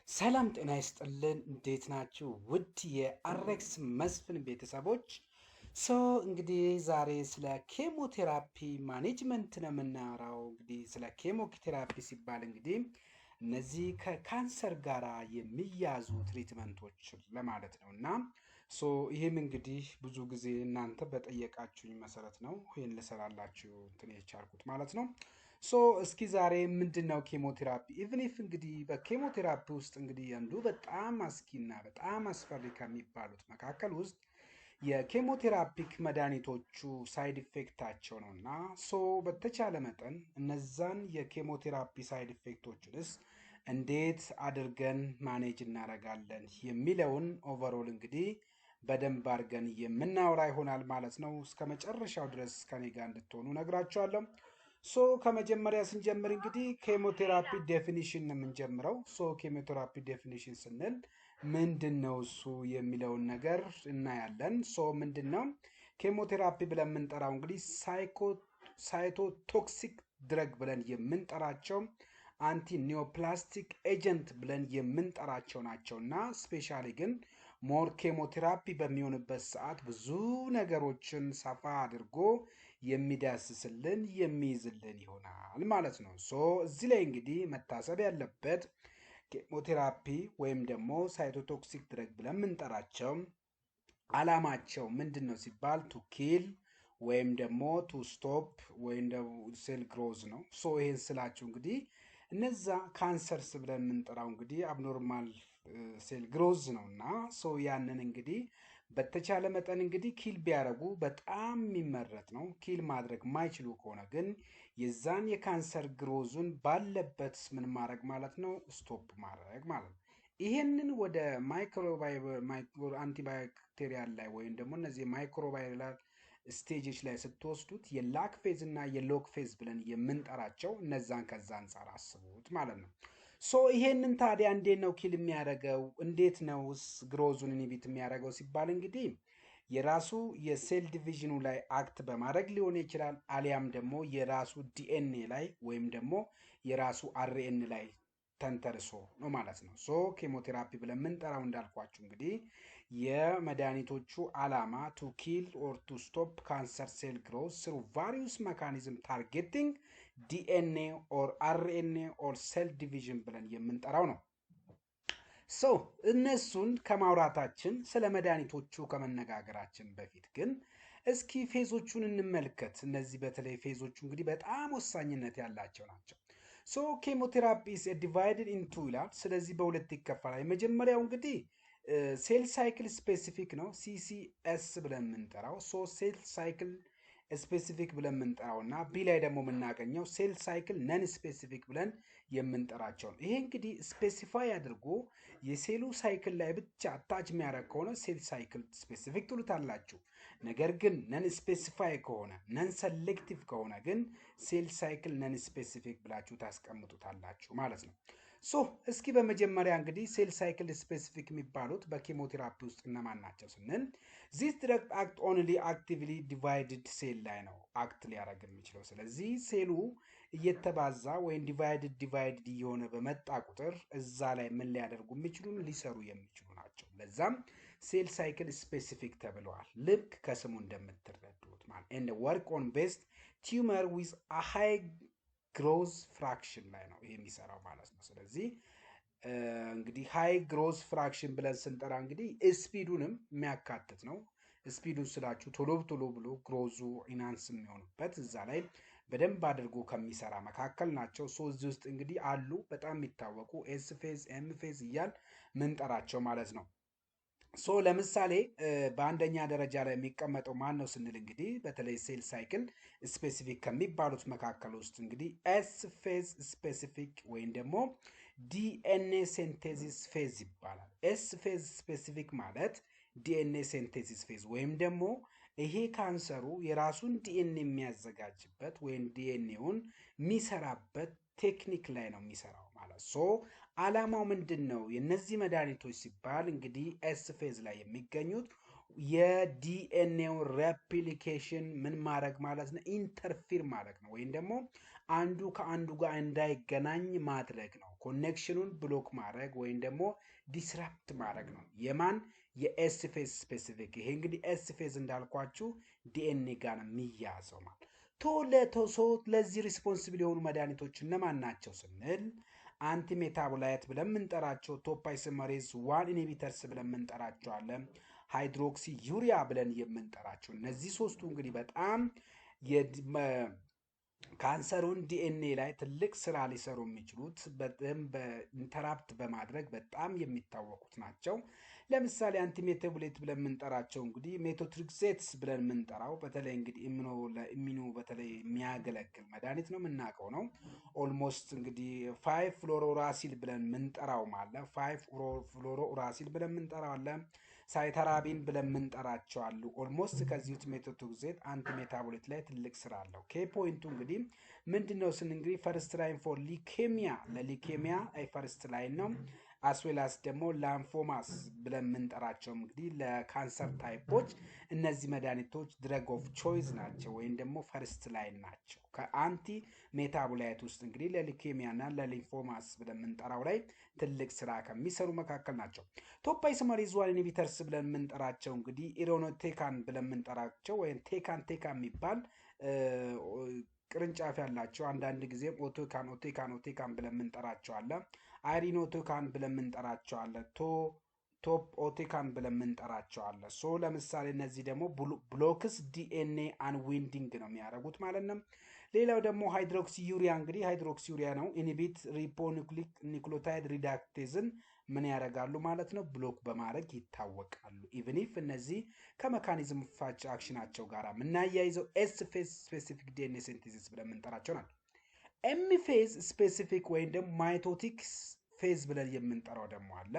ሰላም ጤና ይስጥልን። እንዴት ናችሁ? ውድ የአሬክስ መስፍን ቤተሰቦች እንግዲህ ዛሬ ስለ ኬሞቴራፒ ማኔጅመንት ነው የምናወራው። እንግዲህ ስለ ኬሞቴራፒ ሲባል እንግዲህ እነዚህ ከካንሰር ጋር የሚያዙ ትሪትመንቶች ለማለት ነው እና ይህም እንግዲህ ብዙ ጊዜ እናንተ በጠየቃችሁኝ መሰረት ነው ይህን ልሰራላችሁ እንትን የቻልኩት ማለት ነው። እስኪ ዛሬ ምንድነው ኬሞቴራፒ? ኢቭን ኢፍ እንግዲህ በኬሞቴራፒ ውስጥ እንግዲህ አንዱ በጣም አስኪና በጣም አስፈሪ ከሚባሉት መካከል ውስጥ የኬሞቴራፒክ መድኃኒቶቹ ሳይድ ኢፌክታቸው ነው እና በተቻለ መጠን እነዛን የኬሞቴራፒ ሳይድ ኢፌክቶችንስ እንዴት አድርገን ማኔጅ እናደርጋለን የሚለውን ኦቨሮል እንግዲህ በደንብ አድርገን የምናወራ ይሆናል ማለት ነው። እስከ መጨረሻው ድረስ ከኔ ጋር እንድትሆኑ ነግራችኋለሁ። ከመጀመሪያ ስንጀምር እንግዲህ ኬሞቴራፒ ዴፊኒሽን ነው የምንጀምረው። ኬሞቴራፒ ዴፊኒሽን ስንል ምንድን ነው እሱ የሚለውን ነገር እናያለን። ምንድን ነው ኬሞቴራፒ ብለን የምንጠራው? እንግዲህ ሳይቶቶክሲክ ድረግ ብለን የምንጠራቸው አንቲ ኒዮፕላስቲክ ኤጀንት ብለን የምንጠራቸው ናቸው እና ስፔሻሊ ግን ሞር ኬሞቴራፒ በሚሆንበት ሰዓት ብዙ ነገሮችን ሰፋ አድርጎ የሚዳስስልን የሚይዝልን ይሆናል ማለት ነው። እዚህ ላይ እንግዲህ መታሰብ ያለበት ኬሞቴራፒ ወይም ደግሞ ሳይቶቶክሲክ ድረግ ብለን የምንጠራቸው አላማቸው ምንድን ነው ሲባል ቱ ኪል ወይም ደግሞ ቱ ስቶፕ ወይም ደግሞ ሴል ግሮዝ ነው። ይሄን ስላችሁ እንግዲህ እነዛ ካንሰርስ ብለን የምንጠራው እንግዲህ አብኖርማል ሴል ግሮዝ ነው እና ያንን እንግዲህ በተቻለ መጠን እንግዲህ ኪል ቢያደርጉ በጣም የሚመረጥ ነው። ኪል ማድረግ ማይችሉ ከሆነ ግን የዛን የካንሰር ግሮዙን ባለበት ምን ማድረግ ማለት ነው? ስቶፕ ማድረግ ማለት ነው። ይሄንን ወደ አንቲባክቴሪያል ላይ ወይም ደግሞ እነዚህ ማይክሮባይላል ስቴጆች ላይ ስትወስዱት የላክ ፌዝ እና የሎክ ፌዝ ብለን የምንጠራቸው እነዛን ከዛ አንጻር አስቡት ማለት ነው። ይሄንን ታዲያ እንዴት ነው ኪል የሚያደርገው? እንዴት ነው ግሮዙን ኢንሂቢት የሚያደርገው ሲባል እንግዲህ የራሱ የሴል ዲቪዥኑ ላይ አክት በማድረግ ሊሆን ይችላል። አሊያም ደግሞ የራሱ ዲኤንኤ ላይ ወይም ደግሞ የራሱ አርኤን ላይ ተንተርሶ ነው ማለት ነው። ኬሞቴራፒ ብለን የምንጠራው እንዳልኳችሁ እንግዲህ የመድኃኒቶቹ ዓላማ ቱ ኪል ኦር ቱ ስቶፕ ካንሰር ሴል ግሮዝ ስሩ ቫሪየስ መካኒዝም ታርጌቲንግ ዲኤንኤ ኦር አርኤንኤ ኦር ሴል ዲቪዥን ብለን የምንጠራው ነው። እነሱን ከማውራታችን ስለ መድኃኒቶቹ ከመነጋገራችን በፊት ግን እስኪ ፌዞቹን እንመልከት። እነዚህ በተለይ ፌዞቹ እንግዲህ በጣም ወሳኝነት ያላቸው ናቸው። ኬሞቴራፒ ኢዝ ዲቫይድድ ኢንቱ ይላል። ስለዚህ በሁለት ይከፈላል። የመጀመሪያው እንግዲህ ሴል ሳይክል ስፔሲፊክ ነው፣ ሲሲኤስ ብለን የምንጠራው ሴል ሳይክል ስፔሲፊክ ብለን የምንጠራው እና ቢ ላይ ደግሞ የምናገኘው ሴል ሳይክል ነን ስፔሲፊክ ብለን የምንጠራቸው ነው። ይሄ እንግዲህ ስፔሲፋይ አድርጎ የሴሉ ሳይክል ላይ ብቻ አታች የሚያደርግ ከሆነ ሴል ሳይክል ስፔሲፊክ ትሉታላችሁ። ነገር ግን ነን ስፔሲፋይ ከሆነ ነን ሰሌክቲቭ ከሆነ ግን ሴል ሳይክል ነን ስፔሲፊክ ብላችሁ ታስቀምጡታላችሁ ማለት ነው። እስኪ በመጀመሪያ እንግዲህ ሴል ሳይክል ስፔሲፊክ የሚባሉት በኬሞቴራፒ ውስጥ እነማን ናቸው ስንል ዚስ ድረግ አክት ኦንሊ አክቲቭሊ ዲቫይድድ ሴል ላይ ነው አክት ሊያደርግ የሚችለው። ስለዚህ ሴሉ እየተባዛ ወይም ዲቫይድድ እየሆነ በመጣ ቁጥር እዛ ላይ ምን ሊያደርጉ የሚችሉ ሊሰሩ የሚችሉ ናቸው። ለዛም ሴል ሳይክል ስፔሲፊክ ተብለዋል። ልክ ከስሙ እንደምትረዱት ማለት ኤንድ ወርክ ኦን ቤስት ቲዩመር ዊዝ አ ሃይ ግሮዝ ፍራክሽን ላይ ነው ይሄ የሚሰራው ማለት ነው። ስለዚህ እንግዲህ ሃይ ግሮዝ ፍራክሽን ብለን ስንጠራ እንግዲህ ስፒዱንም የሚያካትት ነው። ስፒዱን ስላችሁ ቶሎ ብሎ ግሮዙ ኢናንስ የሚሆኑበት እዛ ላይ በደንብ አድርጎ ከሚሰራ መካከል ናቸው። እዚህ ውስጥ እንግዲህ አሉ በጣም የሚታወቁ ኤስ ፌዝ፣ ኤም ፌዝ እያል ምንጠራቸው ማለት ነው። ለምሳሌ በአንደኛ ደረጃ ላይ የሚቀመጠው ማን ነው ስንል እንግዲህ በተለይ ሴል ሳይክል ስፔሲፊክ ከሚባሉት መካከል ውስጥ እንግዲህ ኤስ ፌዝ ስፔሲፊክ ወይም ደግሞ ዲኤንኤ ሴንቴሲስ ፌዝ ይባላል። ኤስ ፌዝ ስፔሲፊክ ማለት ዲኤንኤ ሴንቴሲስ ፌዝ ወይም ደግሞ ይሄ ካንሰሩ የራሱን ዲኤንኤ የሚያዘጋጅበት ወይም ዲኤንኤውን የሚሰራበት ቴክኒክ ላይ ነው የሚሰራው ማለት ዓላማው ምንድን ነው? የነዚህ መድኃኒቶች ሲባል እንግዲህ ኤስ ፌዝ ላይ የሚገኙት የዲኤንኤው ሬፕሊኬሽን ምን ማድረግ ማለት ነው? ኢንተርፊር ማድረግ ነው ወይም ደግሞ አንዱ ከአንዱ ጋር እንዳይገናኝ ማድረግ ነው። ኮኔክሽኑን ብሎክ ማድረግ ወይም ደግሞ ዲስራፕት ማድረግ ነው። የማን የኤስ ፌዝ ስፔሲፊክ። ይሄ እንግዲህ ኤስ ፌዝ እንዳልኳችሁ ዲኤንኤ ጋር ነው የሚያዘው ማለት ለዚህ ሪስፖንሲብል የሆኑ መድኃኒቶች እነማን ናቸው ስንል አንቲ ሜታቦላይት ብለን የምንጠራቸው ቶፖይመሬዝ 1 ኢንሂቢተርስ ብለን የምንጠራቸው አለ። ሃይድሮክሲ ዩሪያ ብለን የምንጠራቸው እነዚህ ሶስቱ እንግዲህ በጣም ካንሰሩን ዲኤንኤ ላይ ትልቅ ስራ ሊሰሩ የሚችሉት ኢንተራፕት በማድረግ በጣም የሚታወቁት ናቸው። ለምሳሌ አንቲሜታቦሌት ብለን የምንጠራቸው እንግዲህ ሜቶትሪክሴትስ ብለን የምንጠራው በተለይ እንግዲህ ለኢሚኖ በተለይ የሚያገለግል መድኃኒት ነው የምናውቀው ነው። ኦልሞስት እንግዲህ 5 ፍሎሮራሲል ብለን የምንጠራው አለ። 5 ፍሎሮራሲል ብለን የምንጠራው አለ። ሳይተራቢን ብለን የምንጠራቸው አሉ። ኦልሞስት ከዚህ ውስጥ ሜቶትሪክሴት አንቲሜታቦሌት ላይ ትልቅ ስራ አለው። ፖይንቱ እንግዲህ ምንድነው ስን እንግዲህ ፈርስት ላይን ፎር ሊኬሚያ ለሊኬሚያ ፈርስት ላይን ነው። አስዌላስ ደግሞ ላምፎማስ ብለን የምንጠራቸው እንግዲህ ለካንሰር ታይፖች እነዚህ መድኃኒቶች ድረግ ኦፍ ቾይስ ናቸው ወይም ደግሞ ፈርስት ላይን ናቸው። ከአንቲ ሜታቦላይት ውስጥ እንግዲህ ለሊኬሚያ እና ለሊምፎማስ ብለን የምንጠራው ላይ ትልቅ ስራ ከሚሰሩ መካከል ናቸው። ቶፖይመሬዝ 1 ኢንሂቢተርስ ብለን የምንጠራቸው እንግዲህ ኢሮኖቴካን ብለን የምንጠራቸው ወይም ቴካን የሚባል ቅርንጫፍ ያላቸው አንዳንድ ጊዜም ኦቴካን ብለን የምንጠራቸው አለ። አይሪኖቶካን ብለን የምንጠራቸው አለ። ቶፕ ኦቴካን ብለን የምንጠራቸው አለ። ለምሳሌ እነዚህ ደግሞ ብሎክስ ዲኤንኤ አንዊንዲንግ ነው የሚያደርጉት ማለት ነው። ሌላው ደግሞ ሃይድሮክሲ ዩሪያ እንግዲህ ሃይድሮክሲ ዩሪያ ነው ኢንሂቢት ሪቦኑክሊክ ኒክሎታይድ ሪዳክቴዝን ምን ያደርጋሉ ማለት ነው ብሎክ በማድረግ ይታወቃሉ። ኢቭን ኢፍ እነዚህ ከሜካኒዝም ፋች አክሽናቸው ጋር የምናያይዘው ኤስ ፌዝ ስፔሲፊክ ዲኤንኤ ሲንቴሲስ ብለን የምንጠራቸው ናቸው። ኤም ፌዝ ስፔሲፊክ ወይም ደግሞ ማይቶቲክ ፌዝ ብለን የምንጠራው ደግሞ አለ።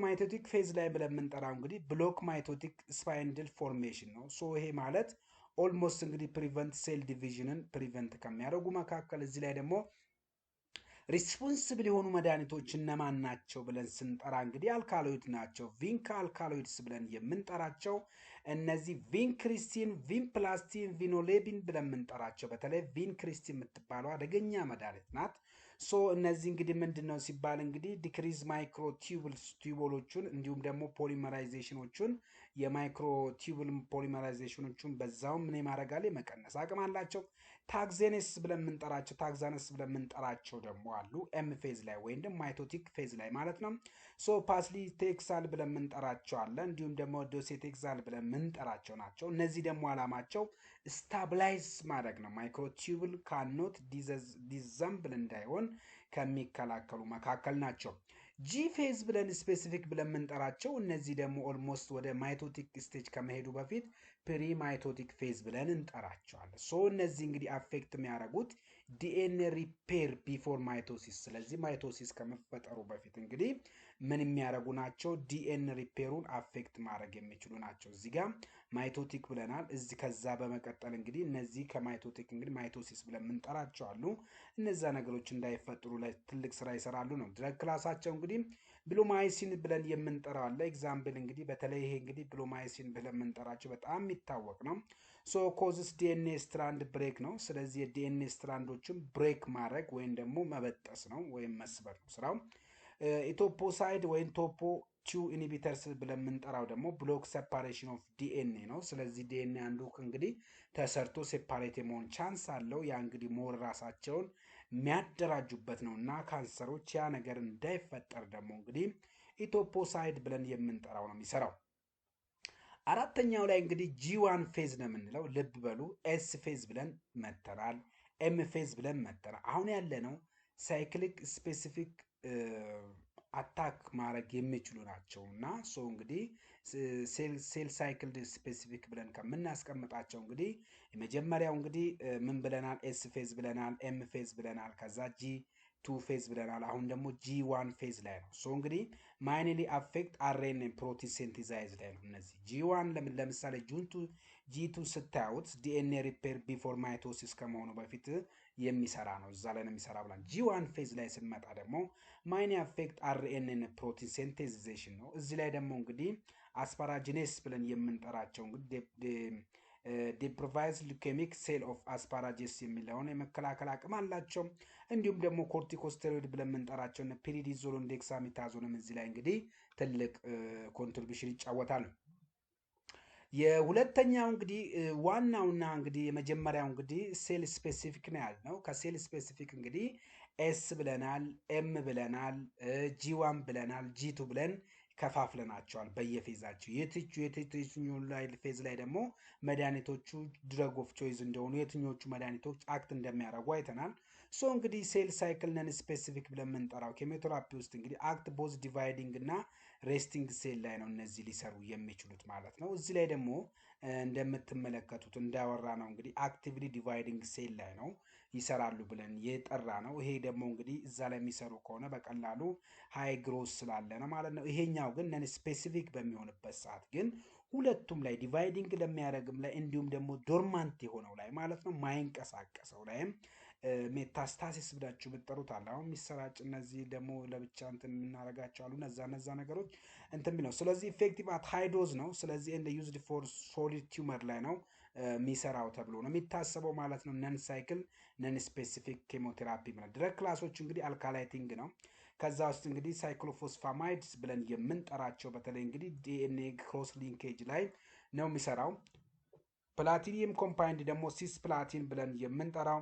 ማይቶቲክ ፌዝ ላይ ብለን የምንጠራው እንግዲህ ብሎክ ማይቶቲክ ስፓይንድል ፎርሜሽን ነው። ይሄ ማለት ኦልሞስት እንግዲህ ፕሪቨንት ሴል ዲቪዥንን ፕሪቨንት ከሚያደርጉ መካከል እዚህ ላይ ደግሞ ሪስፖንስብል የሆኑ መድኃኒቶች እነማን ናቸው ብለን ስንጠራ እንግዲህ አልካሎይድ ናቸው። ቪንካ አልካሎይድስ ብለን የምንጠራቸው እነዚህ ቪንክሪስቲን፣ ቪንፕላስቲን፣ ቪኖሌቢን ብለን የምንጠራቸው በተለይ ቪንክሪስቲን የምትባለው አደገኛ መድኃኒት ናት። እነዚህ እንግዲህ ምንድን ነው ሲባል እንግዲህ ዲክሪዝ ማይክሮ ቲዩቦሎቹን እንዲሁም ደግሞ ፖሊመራይዜሽኖቹን የማይክሮ ቲዩብል ፖሊመራይዜሽኖቹን በዛውም ምን ማድረጋል መቀነስ አቅም አላቸው። ታግዛነስ ብለን የምንጠራቸው ደግሞ አሉ ኤም ፌዝ ላይ ወይም ደግሞ ማይቶቲክ ፌዝ ላይ ማለት ነው። ፓስሊቴክሳል ብለን የምንጠራቸው አለ። እንዲሁም ደግሞ ዶሴቴክሳል ብለን የምንጠራቸው ናቸው። እነዚህ ደግሞ አላማቸው ስታብላይዝ ማድረግ ነው። ማይክሮቲዩብል ካኖት ዲዘምብል እንዳይሆን ከሚከላከሉ መካከል ናቸው። ጂ ፌዝ ብለን ስፔሲፊክ ብለን የምንጠራቸው እነዚህ ደግሞ ኦልሞስት ወደ ማይቶቲክ ስቴጅ ከመሄዱ በፊት ፕሪ ማይቶቲክ ፌዝ ብለን እንጠራቸዋለን። እነዚህ እንግዲህ አፌክት የሚያደርጉት ዲኤንኤ ሪፔር ቢፎር ማይቶሲስ። ስለዚህ ማይቶሲስ ከመፈጠሩ በፊት እንግዲህ ምን የሚያደርጉ ናቸው? ዲኤንኤ ሪፔሩን አፌክት ማድረግ የሚችሉ ናቸው። እዚህ ጋር ማይቶቲክ ብለናል። ከዛ በመቀጠል እንግዲህ እነዚህ ከማይቶቲክ እንግዲህ ማይቶሲስ ብለን የምንጠራቸው አሉ። እነዛ ነገሮች እንዳይፈጥሩ ላይ ትልቅ ስራ ይሰራሉ ነው። ድረግ ክላሳቸው እንግዲህ ብሎማይሲን ብለን የምንጠራው አለ። ኤግዛምፕል እንግዲህ በተለይ ይሄ እንግዲህ ብሎማይሲን ብለን የምንጠራቸው በጣም የሚታወቅ ነው። ኮዝስ ዲኤንኤ ስትራንድ ብሬክ ነው። ስለዚህ የዲኤንኤ ስትራንዶችን ብሬክ ማድረግ ወይም ደግሞ መበጠስ ነው ወይም መስበር ነው ስራው። ኢቶፖሳይድ ወይም ቶፖ ቱ ኢንሂቢተርስ ብለን የምንጠራው ደግሞ ብሎክ ሴፓሬሽን ኦፍ ዲኤንኤ ነው። ስለዚህ ዲኤንኤ አንዱ እንግዲህ ተሰርቶ ሴፓሬት የመሆን ቻንስ አለው። ያ እንግዲህ ሞር ራሳቸውን የሚያደራጁበት ነው እና ካንሰሮች ያ ነገር እንዳይፈጠር ደግሞ እንግዲህ ኢቶፖሳይድ ብለን የምንጠራው ነው የሚሰራው። አራተኛው ላይ እንግዲህ ጂ1 ፌዝ ነው የምንለው። ልብ በሉ ኤስ ፌዝ ብለን መተናል፣ ኤም ፌዝ ብለን መተናል። አሁን ያለ ነው ሳይክሊክ ስፔሲፊክ አታክ ማድረግ የሚችሉ ናቸው እና እንግዲህ ሴል ሳይክል ስፔሲፊክ ብለን ከምናስቀምጣቸው እንግዲህ የመጀመሪያው እንግዲህ ምን ብለናል? ኤስ ፌዝ ብለናል፣ ኤም ፌዝ ብለናል፣ ከዛ ጂ2 ፌዝ ብለናል። አሁን ደግሞ ጂ1 ፌዝ ላይ ነው። እንግዲህ ማይንሊ አፌክት አርኤንኤ ፕሮቲን ሴንቲዛይዝ ላይ ነው። እነዚህ ጂ1 ለምሳሌ ጂ2 ስታዩት ዲኤንኤ ሪፔር ቢፎር ማይቶሲስ ከመሆኑ በፊት የሚሰራ ነው። እዛ ላይ ነው የሚሰራ ብላን። ጂ1 ፌዝ ላይ ስንመጣ ደግሞ ማይኒ አፌክት አርኤንኤ ፕሮቲን ሴንቴዛይዜሽን ነው። እዚህ ላይ ደግሞ እንግዲህ አስፓራጂኔስ ብለን የምንጠራቸው እንግዲህ ዲፕሮቫይዝ ሉኬሚክ ሴል ኦፍ አስፓራጀስ የሚለውን የመከላከል አቅም አላቸው። እንዲሁም ደግሞ ኮርቲኮስቴሮይድ ብለን የምንጠራቸው ፒሪዲዞሎን ዴክሳሜታዞንም እዚህ ላይ እንግዲህ ትልቅ ኮንትሪቢሽን ይጫወታሉ። የሁለተኛው እንግዲህ ዋናውና እንግዲህ የመጀመሪያው እንግዲህ ሴል ስፔሲፊክ ነው ያልነው። ከሴል ስፔሲፊክ እንግዲህ ኤስ ብለናል፣ ኤም ብለናል፣ ጂ1 ብለናል፣ ጂ2 ብለን ከፋፍለናቸዋል በየፌዛቸው። የትኛው ላይ ፌዝ ላይ ደግሞ መድኃኒቶቹ ድረግ ኦፍ ቾይዝ እንደሆኑ የትኞቹ መድኃኒቶች አክት እንደሚያደርጉ አይተናል። ሶ እንግዲህ ሴል ሳይክል ነን ስፔሲፊክ ብለን የምንጠራው ኬሞቴራፒ ውስጥ እንግዲህ አክት ቦዝ ዲቫይዲንግ እና ሬስቲንግ ሴል ላይ ነው እነዚህ ሊሰሩ የሚችሉት ማለት ነው። እዚህ ላይ ደግሞ እንደምትመለከቱት እንዳወራ ነው እንግዲህ አክቲቭሊ ዲቫይዲንግ ሴል ላይ ነው ይሰራሉ ብለን የጠራ ነው። ይሄ ደግሞ እንግዲህ እዛ ላይ የሚሰሩ ከሆነ በቀላሉ ሃይ ግሮስ ስላለ ነው ማለት ነው። ይሄኛው ግን ነን ስፔሲፊክ በሚሆንበት ሰዓት ግን ሁለቱም ላይ ዲቫይዲንግ ለሚያደርግም ላይ እንዲሁም ደግሞ ዶርማንት የሆነው ላይ ማለት ነው ማይንቀሳቀሰው ላይም ሜታስታሲስ ብላችሁ ብትጠሩት አለ። አሁን የሚሰራጭ እነዚህ ደግሞ ለብቻ እንትን የምናደርጋቸው አሉ። እነዛ ነገሮች እንትን ቢለው ስለዚህ ኢፌክቲቭ አት ሃይ ዶዝ ነው። ስለዚህ እንደ ዩዝድ ፎር ሶሊድ ቲዩመር ላይ ነው የሚሰራው ተብሎ ነው የሚታሰበው ማለት ነው። ነን ሳይክል ነን ስፔሲፊክ ኬሞቴራፒ ማለት ድረግ ክላሶች እንግዲህ አልካላይቲንግ ነው። ከዛ ውስጥ እንግዲህ ሳይክሎፎስፋማይድስ ብለን የምንጠራቸው በተለይ እንግዲህ ዲኤንኤ ክሮስ ሊንኬጅ ላይ ነው የሚሰራው። ፕላቲኒየም ኮምፓውንድ ደግሞ ሲስ ፕላቲን ብለን የምንጠራው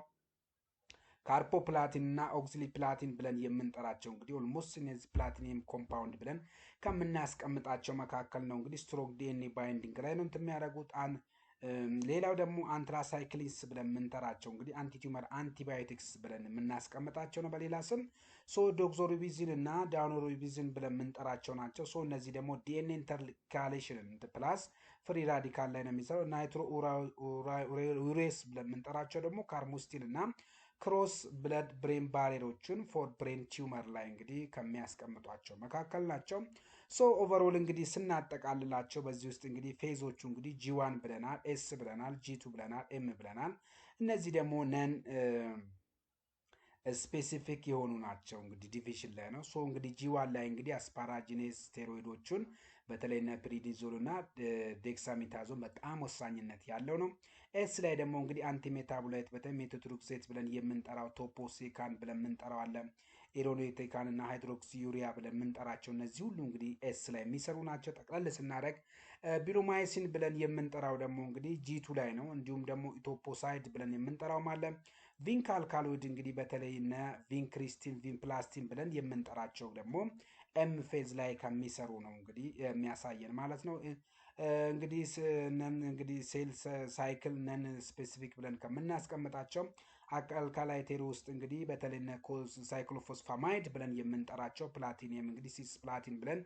ካርፖፕላቲን እና ኦክሲሊ ፕላቲን ብለን የምንጠራቸው እንግዲህ ኦልሞስት እነዚህ ፕላቲኒየም ኮምፓውንድ ብለን ከምናስቀምጣቸው መካከል ነው። እንግዲህ ስትሮክ ዲኤንኤ ባይንዲንግ ላይ ነው እንትን የሚያደርጉት። ሌላው ደግሞ አንትራሳይክሊንስ ብለን የምንጠራቸው እንግዲህ አንቲቲዩመር አንቲባዮቲክስ ብለን የምናስቀምጣቸው ነው በሌላ ስም። ሶ ዶክሶሪቢዚን እና ዳኖሪቢዚን ብለን የምንጠራቸው ናቸው። ሶ እነዚህ ደግሞ ዲኤንኤ ኢንተርካሌሽን ፕላስ ፍሪ ራዲካል ላይ ነው የሚሰራው። ናይትሮ ዩሬስ ብለን የምንጠራቸው ደግሞ ካርሙስቲን እና ክሮስ ብለድ ብሬን ባሪየሮችን ፎር ብሬን ቲዩመር ላይ እንግዲህ ከሚያስቀምጧቸው መካከል ናቸው። ሶ ኦቨርኦል እንግዲህ ስናጠቃልላቸው በዚህ ውስጥ እንግዲህ ፌዞቹ እንግዲህ ጂ1 ብለናል፣ ኤስ ብለናል፣ ጂ2 ብለናል፣ ኤም ብለናል። እነዚህ ደግሞ ነን ስፔሲፊክ የሆኑ ናቸው እንግዲህ ዲቪዥን ላይ ነው። ሶ እንግዲህ ጂ1 ላይ እንግዲህ አስፓራጂኔስ ስቴሮይዶቹን በተለይ ነፕሪዲዞል እና ዴክሳሜታዞን በጣም ወሳኝነት ያለው ነው። ኤስ ላይ ደግሞ እንግዲህ አንቲሜታቦላይት በተለይ ሜቶትሮክሴት ብለን የምንጠራው ቶፖሴካን ብለን የምንጠራው አለ። ኢሮኔቴካን እና ሃይድሮክሲ ዩሪያ ብለን የምንጠራቸው እነዚህ ሁሉ እንግዲህ ኤስ ላይ የሚሰሩ ናቸው። ጠቅለል ስናደርግ ቢሮማይሲን ብለን የምንጠራው ደግሞ እንግዲህ ጂ2 ላይ ነው። እንዲሁም ደግሞ ኢቶፖሳይድ ብለን የምንጠራው ማለት ቪንክ አልካሎይድ እንግዲህ በተለይ እነ ቪንክሪስቲን ቪንፕላስቲን ብለን የምንጠራቸው ደግሞ ኤም ፌዝ ላይ ከሚሰሩ ነው እንግዲህ የሚያሳየን ማለት ነው። እንግዲህ ሴል ሳይክል ነን ስፔሲፊክ ብለን ከምናስቀምጣቸው አልካላይቴሪ ውስጥ እንግዲህ በተለይ ሳይክሎፎስፋማይድ ብለን የምንጠራቸው ፕላቲኒየም እንግዲህ ሲስ ፕላቲን ብለን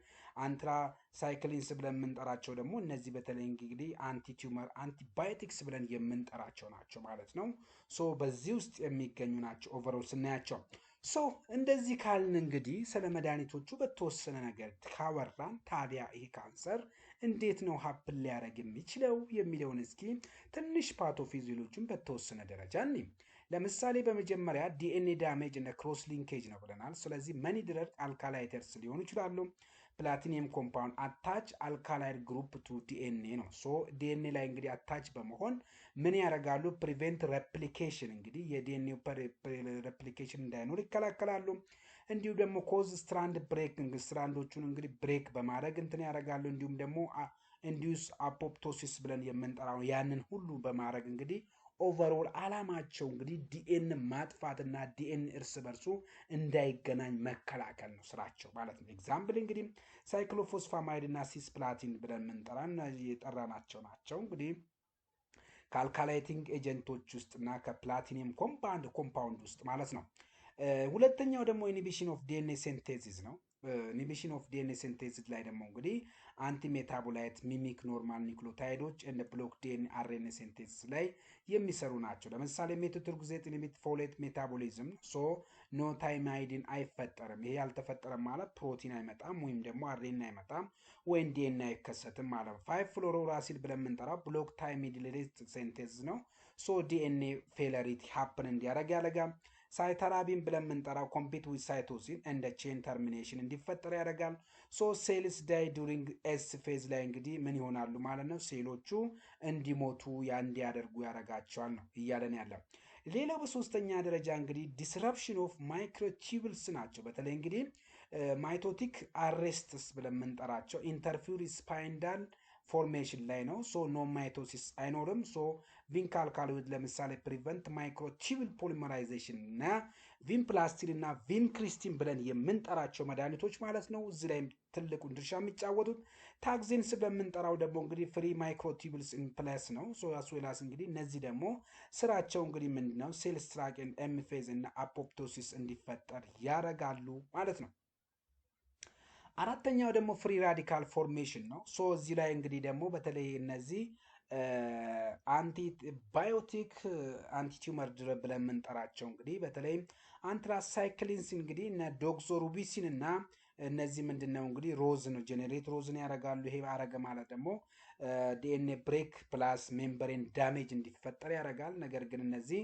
አንትራሳይክሊንስ ብለን የምንጠራቸው ደግሞ እነዚህ በተለይ እንግዲህ አንቲቲዩመር አንቲባዮቲክስ ብለን የምንጠራቸው ናቸው ማለት ነው። ሶ በዚህ ውስጥ የሚገኙ ናቸው ኦቨሮል ስናያቸው። ሶ እንደዚህ ካልን እንግዲህ ስለ መድኃኒቶቹ በተወሰነ ነገር ካወራን ታዲያ ይህ ካንሰር እንዴት ነው ሀፕን ሊያደርግ የሚችለው የሚለውን እስኪ ትንሽ ፓቶፊዚዮሎጂን በተወሰነ ደረጃ እኔ ለምሳሌ በመጀመሪያ ዲኤንኤ ዳሜጅ እና ክሮስ ሊንኬጅ ነው ብለናል። ስለዚህ መኒ ድረግ አልካላይተርስ ሊሆኑ ይችላሉ። ፕላቲኒየም ኮምፓውንድ አታች አልካላይድ ግሩፕ ቱ ዲኤንኤ ነው። ሶ ዲኤንኤ ላይ እንግዲህ አታች በመሆን ምን ያደርጋሉ? ፕሪቬንት ሬፕሊኬሽን እንግዲህ የዲኤንኤ ሬፕሊኬሽን እንዳይኖር ይከላከላሉ። እንዲሁም ደግሞ ኮዝ ስትራንድ ብሬኪንግ ስትራንዶቹን እንግዲህ ብሬክ በማድረግ እንትን ያደርጋሉ። እንዲሁም ደግሞ ኢንዲዩስ አፖፕቶሲስ ብለን የምንጠራው ያንን ሁሉ በማድረግ እንግዲህ ኦቨርኦል አላማቸው እንግዲህ ዲኤን ማጥፋትና ዲኤን እርስ በርሱ እንዳይገናኝ መከላከል ነው ስራቸው ማለት ነው። ኤግዛምፕል እንግዲህ ሳይክሎፎስፋማይድ እና ሲስ ፕላቲን ብለን የጠራናቸው ናቸው። እንግዲህ ከአልካላይቲንግ ኤጀንቶች ውስጥ እና ከፕላቲኒየም ኮምፓውንድ ውስጥ ማለት ነው። ሁለተኛው ደግሞ ኢኒቢሽን ኦፍ ዲኤንኤ ሴንቴሲስ ነው። ኢኒቢሽን ኦፍ ዲኤንኤ ሴንቴሲስ ላይ ደግሞ እንግዲህ አንቲ ሜታቦላይት ሚሚክ ኖርማል ኒክሎታይዶች እንደ ብሎክ ዲኤንኤ አርኤንኤ ሴንቴሲስ ላይ የሚሰሩ ናቸው። ለምሳሌ ሜቶትሮክሴት ኢኒቢት ፎሌት ሜታቦሊዝም ሶ ኖታይማይዲን አይፈጠርም። ይሄ ያልተፈጠረም ማለት ፕሮቲን አይመጣም ወይም ደግሞ አርኤንኤ አይመጣም ወይም ዲኤንኤ አይከሰትም ማለት ነው። 5 ፍሎሮራሲል ብለን የምንጠራው ብሎክ ታይሚዲሌት ሴንቴሲስ ነው። ሶ ዲኤንኤ ፌለሪቲ ሀፕን እንዲያደርግ ያደርጋል። ሳይተራቢን ብለን የምንጠራው ኮምፒት ዊዝ ሳይቶሲን እንደ ቼን ተርሚኔሽን እንዲፈጠር ያደርጋል። ሶ ሴልስ ዳይ ዱሪንግ ኤስ ፌዝ ላይ እንግዲህ ምን ይሆናሉ ማለት ነው? ሴሎቹ እንዲሞቱ እንዲያደርጉ ያደርጋቸዋል ነው እያለን ያለ። ሌላው በሶስተኛ ደረጃ እንግዲህ ዲስረፕሽን ኦፍ ማይክሮቲዩብልስ ናቸው። በተለይ እንግዲህ ማይቶቲክ አሬስትስ ብለን የምንጠራቸው ኢንተርፊውር ስፓይንዳል ፎርሜሽን ላይ ነው። ሶ ኖ ማይቶሲስ አይኖርም። ሶ ቪንካልካሎይድ ለምሳሌ ፕሪቨንት ማይክሮቲዩብል ፖሊመራይዜሽን እና ቪንፕላስቲን እና ቪንክሪስቲን ብለን የምንጠራቸው መድኃኒቶች ማለት ነው እዚህ ላይ ትልቁን ድርሻ የሚጫወቱት። ታክዚንስ በምንጠራው ደግሞ እንግዲህ ፍሪ ማይክሮቲዩብልስ ኢን ፕለስ ነው። ሶ አስዌላስ እንግዲህ እነዚህ ደግሞ ስራቸው እንግዲህ ምንድን ነው? ሴል ስትራክን ኤምፌዝ እና አፖፕቶሲስ እንዲፈጠር ያደርጋሉ ማለት ነው። አራተኛው ደግሞ ፍሪ ራዲካል ፎርሜሽን ነው። ሶ እዚህ ላይ እንግዲህ ደግሞ በተለይ እነዚህ አንቲባዮቲክ አንቲቲዩመር ድረግ ብለን የምንጠራቸው እንግዲህ በተለይ አንትራሳይክሊንስ እንግዲህ እነ ዶክሶሩቢሲን እና እነዚህ ምንድን ነው እንግዲህ ሮዝን ጄኔሬት ሮዝን ያደርጋሉ። ይሄ አረገ ማለት ደግሞ ዲኤንኤ ብሬክ ፕላስ ሜምብሬን ዳሜጅ እንዲፈጠር ያደርጋል። ነገር ግን እነዚህ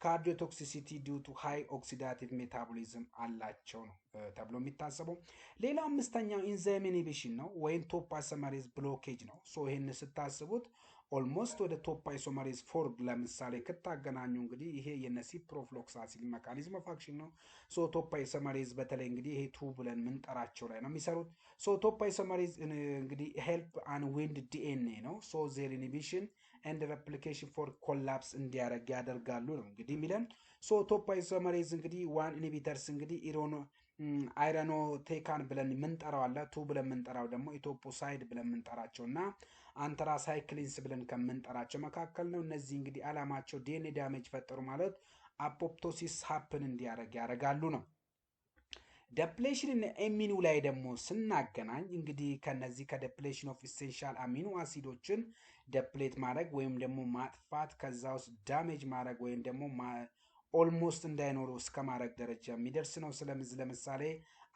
ካርዲዮቶክሲሲቲ ዲው ቱ ሃይ ኦክሲዳቲቭ ሜታቦሊዝም አላቸው ነው ተብሎ የሚታሰበው። ሌላው አምስተኛው ኢንዛይም ኢንሂቢሽን ነው ወይም ቶፕ አይሶመሬዝ ብሎኬጅ ነው። ሶ ይሄን ስታስቡት ኦልሞስት ወደ ቶፕ አይሶመሬዝ 4 ለምሳሌ ክታገናኙ እንግዲህ ይሄ የነሲፕሮፍሎክሳሲል ሜካኒዝም ኦፍ አክሽን ነው። ሶ ቶፕ አይሶመሬዝ በተለይ እንግዲህ ይሄ 2 ብለን ምንጠራቸው ላይ ነው የሚሰሩት። ሶ ቶፕ አይሶመሬዝ እንግዲህ ሄልፕ አንዊንድ ዲኤንኤ ነው። ሶ ዜር ኢንሂቢሽን ኤንድ ሬፕሊኬሽን ፎር ኮላፕስ እንዲያደርግ ያደርጋሉ ነው እንግዲህ የሚለን። ሶ ቶፕ አይሶመሬዝ እንግዲህ ዋን ኢንሂቢተርስ እንግዲህ አይረኖቴካን ብለን ምንጠራው አለ። 2 ብለን ምንጠራው ደግሞ ኢቶፖሳይድ ብለን ምንጠራቸው እና አንትራሳይክሊንስ ብለን ከምንጠራቸው መካከል ነው። እነዚህ እንግዲህ አላማቸው ዲኤንኤ ዳሜጅ ፈጠሩ ማለት አፖፕቶሲስ ሀፕን እንዲያደርግ ያደርጋሉ ነው። ደፕሌሽን አሚኑ ላይ ደግሞ ስናገናኝ እንግዲህ ከነዚህ ከደፕሌሽን ኦፍ ኢሴንሻል አሚኖ አሲዶችን ደፕሌት ማድረግ ወይም ደግሞ ማጥፋት ከዛ ውስጥ ዳሜጅ ማድረግ ወይም ደግሞ ኦልሞስት እንዳይኖሩ እስከ ማድረግ ደረጃ የሚደርስ ነው። ለምሳሌ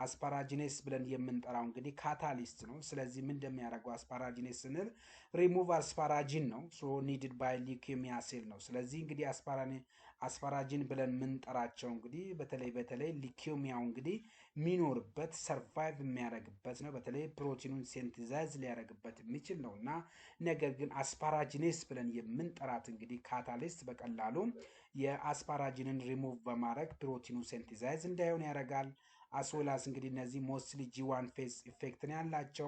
አስፓራጂኔስ ብለን የምንጠራው እንግዲህ ካታሊስት ነው። ስለዚህ ምን እንደሚያደርገው አስፓራጂኔስ ስንል ሪሙቭ አስፓራጂን ነው። ሶ ኒድድ ባይ ሊውኬሚያ ሴል ነው። ስለዚህ እንግዲህ አስፓራጂን ብለን የምንጠራቸው እንግዲህ በተለይ ሊውኬሚያው እንግዲህ የሚኖርበት ሰርቫይቭ የሚያደርግበት ነው። በተለይ ፕሮቲኑን ሴንቲዛይዝ ሊያደርግበት የሚችል ነው እና ነገር ግን አስፓራጂኔስ ብለን የምንጠራት እንግዲህ ካታሊስት በቀላሉ የአስፓራጂንን ሪሙቭ በማድረግ ፕሮቲኑ ሴንቲዛይዝ እንዳይሆን ያደርጋል። አስዌላስ እንግዲህ እነዚህ ሞስትሊ ጂ1 ፌዝ ኢፌክት ነው ያላቸው።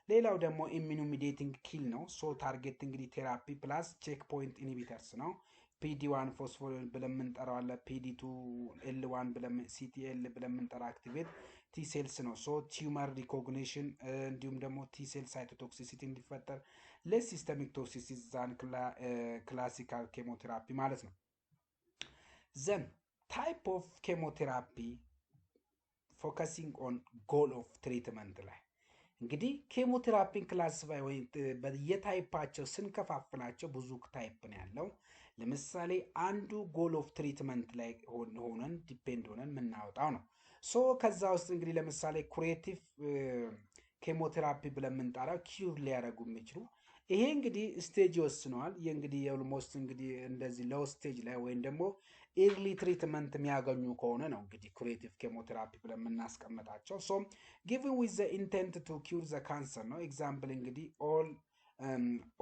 ሌላው ደግሞ ኢሚኑ ሚዲቲንግ ኪል ነው። ሶ ታርጌት እንግዲህ ቴራፒ ፕላስ ቼክ ፖይንት ኢንሂቢተርስ ነው። ፒዲ1 ፎስፎሪል ብለን የምንጠራው አለ። ፒዲ2 ኤል1 ብለን ሲቲኤል ብለን የምንጠራ አክቲቬት ቲ ሴልስ ነው። ሶ ቲዩመር ሪኮግኒሽን እንዲሁም ደግሞ ቲ ሴል ሳይቶቶክሲሲቲ እንዲፈጠር ለስ ሲስተሚክ ቶክሲሲቲ ዛን ክላሲካል ኬሞቴራፒ ማለት ነው። ዘን ታይፕ ኦፍ ኬሞቴራፒ ፎከሲንግ ኦን ጎል ኦፍ ትሪትመንት ላይ እንግዲህ ኬሞቴራፒን ክላሲፋይ ወይም በየታይፓቸው ስንከፋፍላቸው ብዙ ታይፕ ነው ያለው። ለምሳሌ አንዱ ጎል ኦፍ ትሪትመንት ላይ ሆነን ዲፔንድ ሆነን የምናወጣው ነው። ሶ ከዛ ውስጥ እንግዲህ ለምሳሌ ኩሬቲቭ ኬሞቴራፒ ብለን የምንጠራው ኪዩር ሊያደርጉ የሚችሉ ይሄ እንግዲህ ስቴጅ ይወስነዋል። እንግዲህ ኦልሞስት እንግዲህ እንደዚህ ሎው ስቴጅ ላይ ወይም ደግሞ ኤርሊ ትሪትመንት የሚያገኙ ከሆነ ነው እንግዲህ ኩሬቲቭ ኬሞቴራፒ ብለን የምናስቀምጣቸው። ሶ ጊቭን ዊዝ ዘ ኢንቴንት ቱ ኪውር ዘ ካንሰር ነው። ኤግዛምፕል እንግዲህ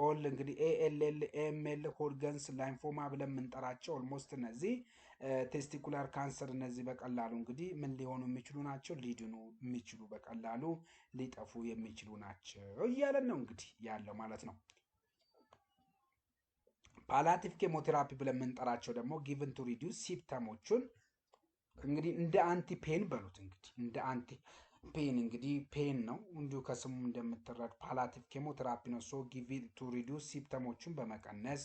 ኦል እንግዲህ ኤኤልኤል ኤኤምኤል ሆድገንስ ላይምፎማ ብለን የምንጠራቸው ኦልሞስት እነዚህ ቴስቲኩላር ካንሰር እነዚህ በቀላሉ እንግዲህ ምን ሊሆኑ የሚችሉ ናቸው? ሊድኑ የሚችሉ በቀላሉ ሊጠፉ የሚችሉ ናቸው እያለን ነው እንግዲህ ያለው ማለት ነው። ፓላቲቭ ኬሞቴራፒ ብለን የምንጠራቸው ደግሞ ጊቭን ቱ ሪዲዩስ ሲፕተሞቹን እንግዲህ እንደ አንቲ ፔን በሉት እንግዲህ እንደ አንቲ ፔን እንግዲህ ፔን ነው እንዲሁ ከስሙ እንደምትረድ ፓላቲቭ ኬሞቴራፒ ነው። ሶ ጊቭን ቱ ሪዲዩስ ሲፕተሞቹን በመቀነስ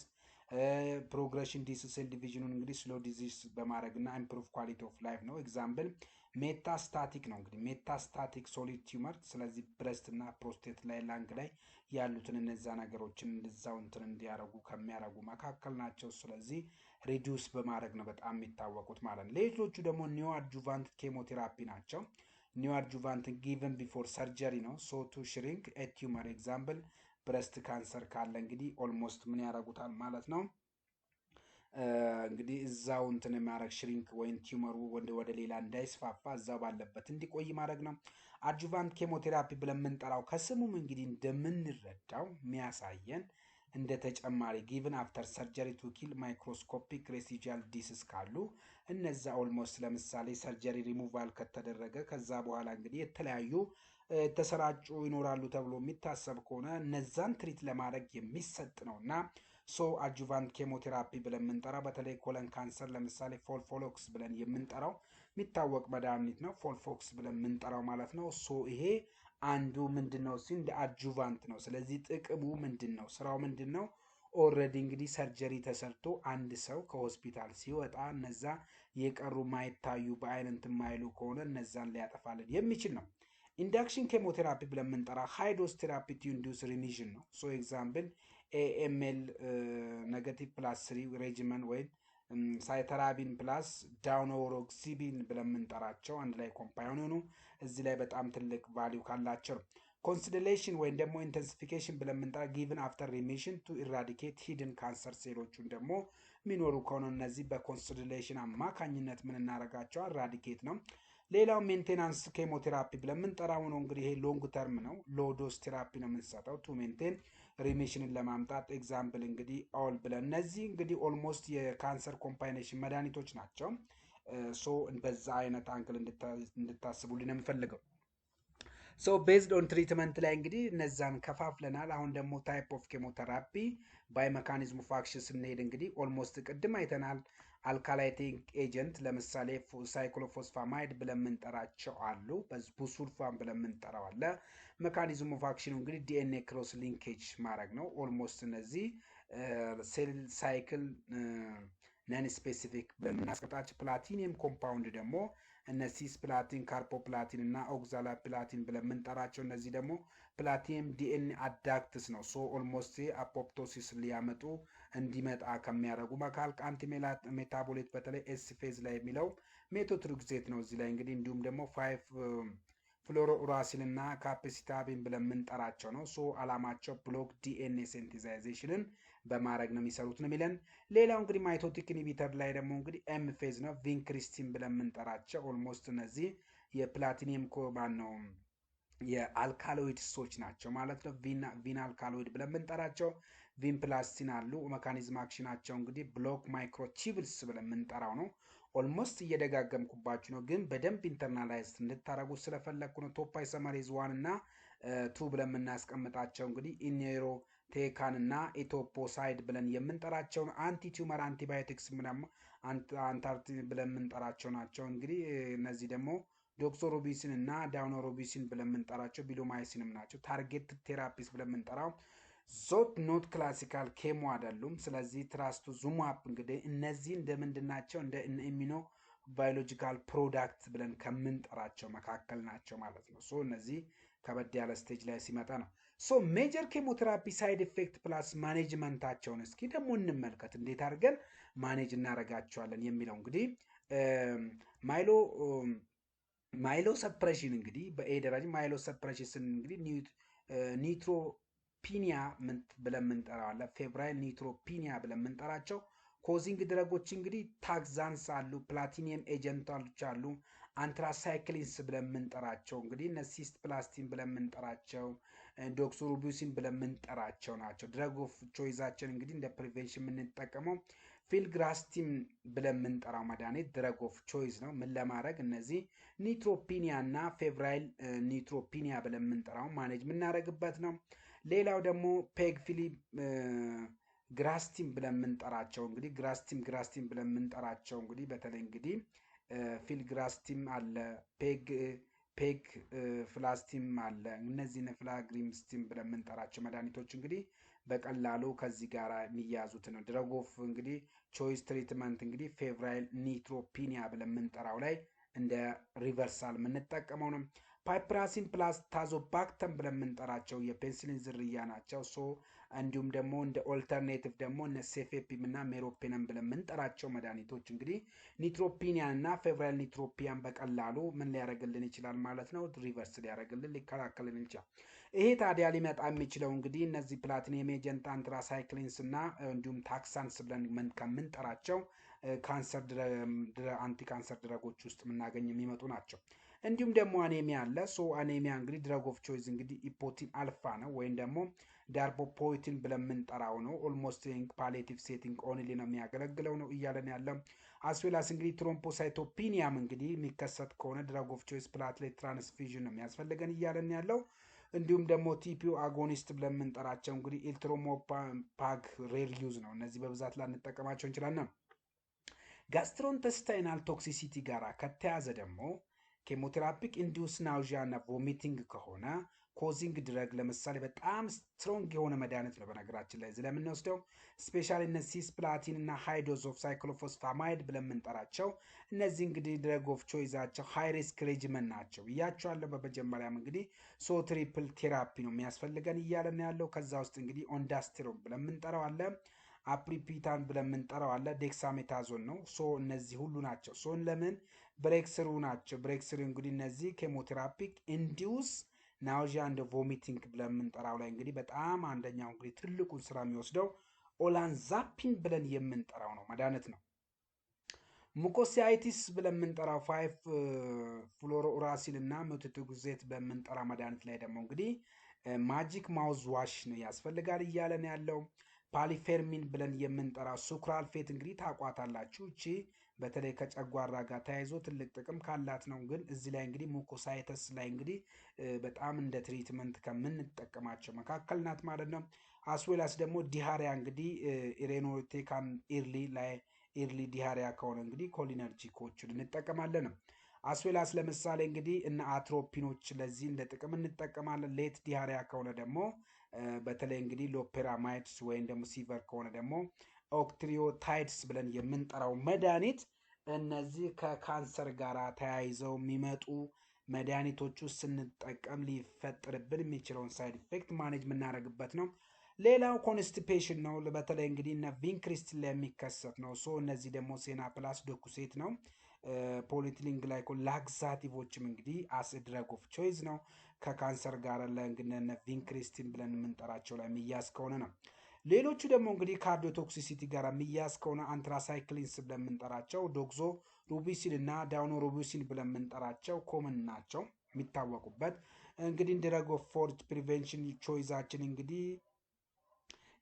ፕሮግሬሽን ሴል ዲቪዥኑን እንግዲህ ስሎ ዲዚዝ በማድረግ እና ኢምፕሩቭ ኳሊቲ ኦፍ ላይፍ ነው። ኤግዛምፕል ሜታስታቲክ ነው እንግዲህ ሜታስታቲክ ሶሊድ ቲዩመር። ስለዚህ ብረስት እና ፕሮስቴት ላይ ላንግ ላይ ያሉትን እነዛ ነገሮችን እንደዛው እንትን እንዲያደርጉ ከሚያደርጉ መካከል ናቸው። ስለዚህ ሪዲዩስ በማድረግ ነው በጣም የሚታወቁት ማለት ነው። ሌሎቹ ደግሞ ኒዮ አድጁቫንት ኬሞቴራፒ ናቸው። ኒዮ አድጁቫንት ጊቨን ቢፎር ሰርጀሪ ነው። ሶ ቱ ሽሪንክ ኤ ቲዩመር ኤግዛምፕል ብረስት ካንሰር ካለ እንግዲህ ኦልሞስት ምን ያደርጉታል ማለት ነው እንግዲህ እዛው እንትን ማድረግ ሽሪንክ ወይም ቲዩመሩ ወደ ሌላ እንዳይስፋፋ እዛው ባለበት እንዲቆይ ማድረግ ነው። አድጁቫንት ኬሞቴራፒ ብለን የምንጠራው ከስሙም እንግዲህ እንደምንረዳው የሚያሳየን እንደ ተጨማሪ ጊቭን አፍተር ሰርጀሪ ቱ ኪል ማይክሮስኮፒክ ሬሲጂያል ዲስስ ካሉ እነዛ ኦልሞስት ለምሳሌ ሰርጀሪ ሪሙቫል ከተደረገ ከዛ በኋላ እንግዲህ የተለያዩ ተሰራጩ ይኖራሉ ተብሎ የሚታሰብ ከሆነ እነዛን ትሪት ለማድረግ የሚሰጥ ነው እና ሶ አጁቫንት ኬሞቴራፒ ብለን የምንጠራው በተለይ ኮለን ካንሰር ለምሳሌ ፎልፎሎክስ ብለን የምንጠራው የሚታወቅ መድኃኒት ነው። ፎልፎክስ ብለን የምንጠራው ማለት ነው። ሶ ይሄ አንዱ ምንድን ነው ሲል እንደ አጁቫንት ነው። ስለዚህ ጥቅሙ ምንድን ነው? ስራው ምንድን ነው? ኦልሬዲ እንግዲህ ሰርጀሪ ተሰርቶ አንድ ሰው ከሆስፒታል ሲወጣ እነዛ የቀሩ ማይታዩ በአይነት የማይሉ ከሆነ እነዛን ሊያጠፋልን የሚችል ነው። ኢንዳክሽን ኬሞቴራፒ ብለን የምንጠራ ሃይ ዶዝ ቴራፒ ቱ ኢንዱስ ሪሚሽን ነው። ሶ ኤግዛምፕል ኤኤምኤል ኔጋቲቭ ፕላስ 3 ሬጂመን ወይም ሳይተራቢን ፕላስ ዳውኖሮክሲቢን ብለን የምንጠራቸው አንድ ላይ ኮምፓይን ሆኑ እዚህ ላይ በጣም ትልቅ ቫሊዩ ካላቸው ነው። ኮንሲደሌሽን ወይም ደግሞ ኢንተንሲፊኬሽን ብለን የምንጠራ ጊቭን አፍተር ሪሚሽን ቱ ኢራዲኬት ሂድን ካንሰር ሴሎቹን ደግሞ የሚኖሩ ከሆነ እነዚህ በኮንሲደሌሽን አማካኝነት ምን እናደርጋቸው ኢራዲኬት ነው። ሌላው ሜንቴናንስ ኬሞቴራፒ ብለን የምንጠራው ነው። እንግዲህ ይሄ ሎንግ ተርም ነው። ሎዶስ ቴራፒ ነው የምንሰጠው ቱ ሜንቴን ሪሚሽንን ለማምጣት ኤግዛምፕል እንግዲህ ኦል ብለን እነዚህ እንግዲህ ኦልሞስት የካንሰር ኮምባይኔሽን መድኃኒቶች ናቸው። ሶ በዛ አይነት አንግል እንድታስቡልን የምፈልገው። ሶ ቤዝድ ኦን ትሪትመንት ላይ እንግዲህ እነዛን ከፋፍለናል። አሁን ደግሞ ታይፕ ኦፍ ኬሞቴራፒ ባይ ሜካኒዝም ኦፍ አክሽን ስንሄድ እንግዲህ ኦልሞስት ቅድም አይተናል። አልካላይቲንግ ኤጀንት ለምሳሌ ሳይክሎፎስፋማይድ ብለን የምንጠራቸው አሉ። ቡሱልፋን ብለን የምንጠራው አለ። ሜካኒዝም ኦፍ አክሽኑ እንግዲህ ዲኤንኤ ክሮስ ሊንኬጅ ማድረግ ነው። ኦልሞስት እነዚህ ሴል ሳይክል ነን ስፔሲፊክ በምናስቀጣቸው ፕላቲኒየም ኮምፓውንድ ደግሞ እነ ሲስ ፕላቲን፣ ካርፖፕላቲን እና ኦክዛላ ፕላቲን ብለን የምንጠራቸው እነዚህ ደግሞ ፕላቲኒየም ዲኤንኤ አዳክትስ ነው። ሶ ኦልሞስት አፖፕቶሲስ ሊያመጡ እንዲመጣ ከሚያደርጉ መካከል አንቲ ሜታቦሌት በተለይ ኤስ ፌዝ ላይ የሚለው ሜቶትሪክሴት ነው እዚህ ላይ እንግዲህ እንዲሁም ደግሞ 5 ፍሎሮ ኡራሲል እና ካፕሲታቢን ብለን የምንጠራቸው ነው። ሶ አላማቸው ብሎክ ዲኤንኤ ሴንቲዛይዜሽንን በማድረግ ነው የሚሰሩት ነው የሚለን። ሌላው እንግዲህ ማይቶቲክ ኢንሂቢተር ላይ ደግሞ እንግዲህ ኤም ፌዝ ነው ቪንክሪስቲን ብለን የምንጠራቸው ኦልሞስት እነዚህ የፕላቲኒየም ኮባን ነው የአልካሎይድሶች ናቸው ማለት ነው። ቪን አልካሎይድ ብለን የምንጠራቸው ቪንፕላስቲን አሉ። ሜካኒዝም አክሽናቸው እንግዲህ ብሎክ ማይክሮቺብልስ ብለን የምንጠራው ነው። ኦልሞስት እየደጋገምኩባችሁ ነው፣ ግን በደንብ ኢንተርናላይዝ እንድታደረጉ ስለፈለግኩ ነው። ቶፓይሰመሬዝ 1 እና 2 ብለን የምናስቀምጣቸው እንግዲህ ኢኔሮ ቴካን እና ኢቶፖሳይድ ብለን የምንጠራቸውን አንቲ ቲዩመር አንቲባዮቲክስ ምናምን አንታርቲ ብለን የምንጠራቸው ናቸው። እንግዲህ እነዚህ ደግሞ ዶክሶሮቢሲን እና ዳውኖሮቢሲን ብለን የምንጠራቸው ቢሎማይሲንም ናቸው። ታርጌት ቴራፒስ ብለን የምንጠራው ዞት ኖት ክላሲካል ኬሞ አይደሉም። ስለዚህ ትራስቱ ዙም አፕ እንግዲህ እነዚህ እንደምንድን ናቸው? እንደ ኢሚኖ ባዮሎጂካል ፕሮዳክት ብለን ከምንጠራቸው መካከል ናቸው ማለት ነው። ሶ እነዚህ ከበድ ያለ ስቴጅ ላይ ሲመጣ ነው። ሶ ሜጀር ኬሞቴራፒ ሳይድ ኢፌክት ፕላስ ማኔጅመንታቸውን እስኪ ደግሞ እንመልከት፣ እንዴት አድርገን ማኔጅ እናደርጋቸዋለን የሚለው እንግዲህ ማይሎ ሰፕሬሽን እንግዲህ በኤ ደረጃ ማይሎ ሰፕሬሽን እንግዲህ ኒትሮፒኒያ ብለን የምንጠራው አለ። ፌብራይል ኒትሮፒኒያ ብለን የምንጠራቸው ኮዚንግ ድረጎች እንግዲህ ታክዛንስ አሉ፣ ፕላቲኒየም ኤጀንቶች አሉ፣ አንትራሳይክሊንስ ብለን የምንጠራቸው እንግዲህ እነ ሲስት ፕላስቲን ብለን የምንጠራቸው ዶክሶሩቢሲን ብለን የምንጠራቸው ናቸው። ድረግ ኦፍ ቾይዛችን እንግዲህ እንደ ፕሪቬንሽን የምንጠቀመው ፊልግራስቲን ብለን የምንጠራው መድኃኒት ድረግ ኦፍ ቾይዝ ነው። ምን ለማድረግ እነዚህ ኒትሮፒኒያ እና ፌብራይል ኒትሮፒኒያ ብለን የምንጠራው ማኔጅ የምናደርግበት ነው። ሌላው ደግሞ ፔግ ግራስቲን ብለን የምንጠራቸው እንግዲህ ግራስቲን ብለን የምንጠራቸው እንግዲህ በተለይ እንግዲህ ፊልግራስቲም አለ፣ ፔግ ፍላስቲም አለ። እነዚህን ፍላግሪምስቲም ብለን የምንጠራቸው መድኃኒቶች እንግዲህ በቀላሉ ከዚህ ጋር የሚያዙት ነው። ድረግ ኦፍ እንግዲህ ቾይስ ትሪትመንት እንግዲህ ፌብራይል ኒትሮፒኒያ ብለን የምንጠራው ላይ እንደ ሪቨርሳል የምንጠቀመው ነው። ፓይፕራሲን ፕላስ ታዞባክተም ብለን የምንጠራቸው የፔንሲሊን ዝርያ ናቸው። ሶ እንዲሁም ደግሞ እንደ ኦልተርኔቲቭ ደግሞ እነ ሴፌፒም እና ሜሮፔነም ብለን የምንጠራቸው መድኃኒቶች እንግዲህ ኒትሮፒኒያን እና ፌብራይል ኒትሮፒያን በቀላሉ ምን ሊያደርግልን ይችላል ማለት ነው? ሪቨርስ ሊያደርግልን ሊከላከልን ይችላል። ይሄ ታዲያ ሊመጣ የሚችለው እንግዲህ እነዚህ ፕላቲኒየም ኤጀንት አንትራሳይክሊንስ እና እንዲሁም ታክሳንስ ብለን ከምንጠራቸው ካንሰር አንቲ ካንሰር ድረጎች ውስጥ የምናገኝ የሚመጡ ናቸው። እንዲሁም ደግሞ አኔሚያ አለ። ሶ አኔሚያ እንግዲህ ድረግ ኦፍ ቾይስ እንግዲህ ኢፖቲን አልፋ ነው ወይም ደግሞ ዳርቦፖይቲን ብለን የምንጠራው ነው። ኦልሞስት ፓሌቲቭ ሴቲንግ ኦንሊ ነው የሚያገለግለው ነው እያለን ያለው። አስዌላስ እንግዲህ ትሮምፖሳይቶፒኒያም እንግዲህ የሚከሰት ከሆነ ድረግ ኦፍ ቾይስ ፕላትሌት ትራንስፊዥን ነው የሚያስፈልገን እያለን ያለው። እንዲሁም ደግሞ ቲፒኦ አጎኒስት ብለን የምንጠራቸው እንግዲህ ኢልትሮሞፓግ ሬር ዩዝ ነው። እነዚህ በብዛት ላንጠቀማቸው እንችላለን። ጋስትሮንተስታይናል ቶክሲሲቲ ጋር ከተያዘ ደግሞ ኬሞቴራፒክ ኢንዲዩስ ናውዣ እና ቮሚቲንግ ከሆነ ኮዚንግ ድረግ ለምሳሌ በጣም ስትሮንግ የሆነ መድኃኒት ነው። በነገራችን ላይ ስለምንወስደው ስፔሻሊ እነ ሲስፕላቲን እና ሃይዶዝ ኦፍ ሳይክሎፎስፋማይድ ብለን የምንጠራቸው እነዚህ እንግዲህ ድረግ ኦፍ ቾይዛቸው ሃይ ሪስክ ሬጅመን ናቸው ብያቸዋለሁ። በመጀመሪያም እንግዲህ ሶ ትሪፕል ቴራፒ ነው የሚያስፈልገን እያለን ያለው። ከዛ ውስጥ እንግዲህ ኦንዳስትሮን ብለን የምንጠራው አለ፣ አፕሪፒታን ብለን የምንጠራው አለ፣ ዴክሳሜታዞን ነው። ሶ እነዚህ ሁሉ ናቸው። ሶን ለምን ብሬክ ስሩ ናቸው። ብሬክ ስሩ እንግዲህ እነዚህ ኬሞቴራፒክ ኢንዲዩስ ናውዣ እንደ ቮሚቲንግ ብለን የምንጠራው ላይ እንግዲህ በጣም አንደኛው እንግዲህ ትልቁን ስራ የሚወስደው ኦላንዛፒን ብለን የምንጠራው ነው መድኃኒት ነው። ሙኮሲያይቲስ ብለን የምንጠራው 5 ፍሎሮ ኡራሲል እና ሜቶትሬክሴት በምንጠራ መድኃኒት ላይ ደግሞ እንግዲህ ማጂክ ማውዝ ዋሽ ነው ያስፈልጋል እያለን ያለው። ፓሊፌርሚን ብለን የምንጠራው ሱክራልፌት እንግዲህ ታቋታላችሁ። እቺ በተለይ ከጨጓራ ጋር ተያይዞ ትልቅ ጥቅም ካላት ነው። ግን እዚህ ላይ እንግዲህ ሙኮሳይተስ ላይ እንግዲህ በጣም እንደ ትሪትመንት ከምንጠቀማቸው መካከል ናት ማለት ነው። አስዌላስ ደግሞ ዲሃሪያ እንግዲህ ኢሬኖቴካን ኢርሊ ዲሃሪያ ከሆነ እንግዲህ ኮሊነርጂኮችን እንጠቀማለን። አስዌላስ ለምሳሌ እንግዲህ እነ አትሮፒኖች ለዚህ እንደ ጥቅም እንጠቀማለን። ሌት ዲሃሪያ ከሆነ ደግሞ በተለይ እንግዲህ ሎፔራማይድስ ወይም ደግሞ ሲቨር ከሆነ ደግሞ ኦክትሪዮታይድስ ብለን የምንጠራው መድኃኒት እነዚህ ከካንሰር ጋር ተያይዘው የሚመጡ መድኃኒቶች ውስጥ ስንጠቀም ሊፈጠርብን የሚችለውን ሳይድ ኢፌክት ማኔጅ የምናደርግበት ነው። ሌላው ኮንስቲፔሽን ነው። በተለይ እንግዲህ እነ ቪንክሪስቲን ላይ የሚከሰት ነው። ሶ እነዚህ ደግሞ ሴናፕላስ ዶኩሴት ነው። ፖሊቲሊን ግላይኮል ላክሳቲቮችም እንግዲህ አስ ድረግ ኦፍ ቾይስ ነው። ከካንሰር ጋር ለእንግነ ቪንክሪስቲን ብለን የምንጠራቸው ላይ የሚያዝ ከሆነ ነው። ሌሎቹ ደግሞ እንግዲህ ካርዲዮቶክሲሲቲ ጋር የሚያዝ ከሆነ አንትራሳይክሊንስ ብለን የምንጠራቸው ዶግዞ ሩቢሲን እና ዳውኖ ሩቢሲን ብለን የምንጠራቸው ኮመን ናቸው የሚታወቁበት። እንግዲህ ድረግ ኦፍ ፎርጅ ፕሪቬንሽን ቾይዛችን እንግዲህ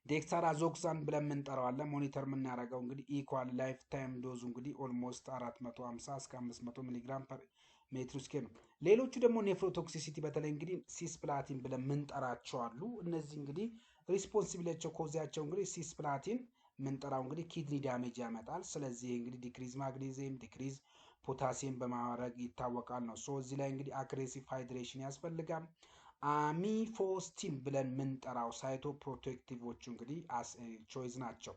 ዴክሳራዞክሳን ብለን የምንጠራው አለ። ሞኒተር የምናደርገው እንግዲህ ኢኳል ላይፍ ታይም ዶዙ እንግዲህ ኦልሞስት 450 እስከ 500 ሚሊግራም ፐር ሜትር ስኬር ነው። ሌሎቹ ደግሞ ኔፍሮቶክሲሲቲ በተለይ እንግዲህ ሲስፕላቲን ብለን የምንጠራቸው አሉ። እነዚህ እንግዲህ ሪስፖንሲቢሊቲያቸው ኮዚያቸው እንግዲህ ሲስፕላቲን የምንጠራው እንግዲህ ኪድኒ ዳሜጅ ያመጣል። ስለዚህ እንግዲህ ዲክሪዝ ማግኔዚየም ዲክሪዝ ፖታሲየም በማድረግ ይታወቃል ነው። ሶ እዚህ ላይ እንግዲህ አግሬሲቭ ሃይድሬሽን ያስፈልጋል። አሚፎስቲን ብለን የምንጠራው ሳይቶ ፕሮቴክቲቮቹ እንግዲህ ቾይዝ ናቸው።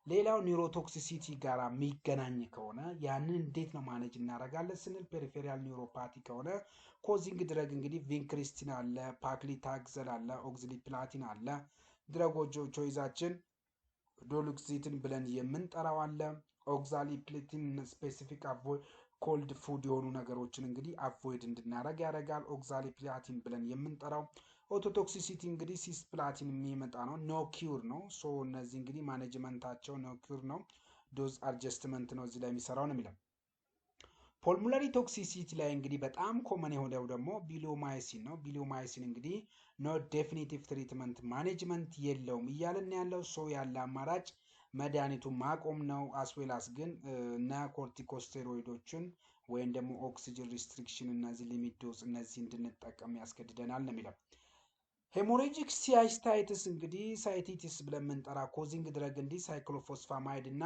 ሌላው ኒውሮቶክሲሲቲ ጋር የሚገናኝ ከሆነ ያንን እንዴት ነው ማኔጅ እናደርጋለን ስንል ፔሪፌሪያል ኒውሮፓቲ ከሆነ ኮዚንግ ድረግ እንግዲህ ቪንክሪስቲን አለ፣ ፓክሊታክዘል አለ፣ ኦክዝሊፕላቲን አለ። ድረጎቹ ቾይዛችን ዶሉክሲቲን ብለን የምንጠራው አለ። ኦክዛሊፕላቲን ስፔሲፊክ አቮይድ ኮልድ ፉድ የሆኑ ነገሮችን እንግዲህ አቮይድ እንድናደርግ ያደርጋል። ኦክዛሊፕላቲን ብለን የምንጠራው ኦቶቶክሲሲቲ እንግዲህ ሲስፕላቲን የሚመጣ ነው። ኖ ኪውር ነው። ሶ እነዚህ እንግዲህ ማኔጅመንታቸው ኖ ኪውር ነው። ዶዝ አድጀስትመንት ነው እዚህ ላይ የሚሰራው ነው የሚለው። ፖልሙላሪ ቶክሲሲቲ ላይ እንግዲህ በጣም ኮመን የሆነው ደግሞ ቢሊዮማይሲን ነው። ቢሊዮማይሲን እንግዲህ ኖ ዴፊኒቲቭ ትሪትመንት ማኔጅመንት የለውም እያለን ያለው። ሶ ያለ አማራጭ መድኃኒቱን ማቆም ነው። አስዌላስ ግን እና ኮርቲኮስቴሮይዶችን ወይም ደግሞ ኦክሲጅን ሪስትሪክሽን እነዚህ ሊሚት ዶዝ እነዚህ እንድንጠቀም ያስገድደናል ነው የሚለው። ሄሞሬጂክ ሲያስታይትስ እንግዲህ ሳይቲቲስ ብለን የምንጠራ ኮዚንግ ድረግ እንዲህ ሳይክሎፎስፋማይድ እና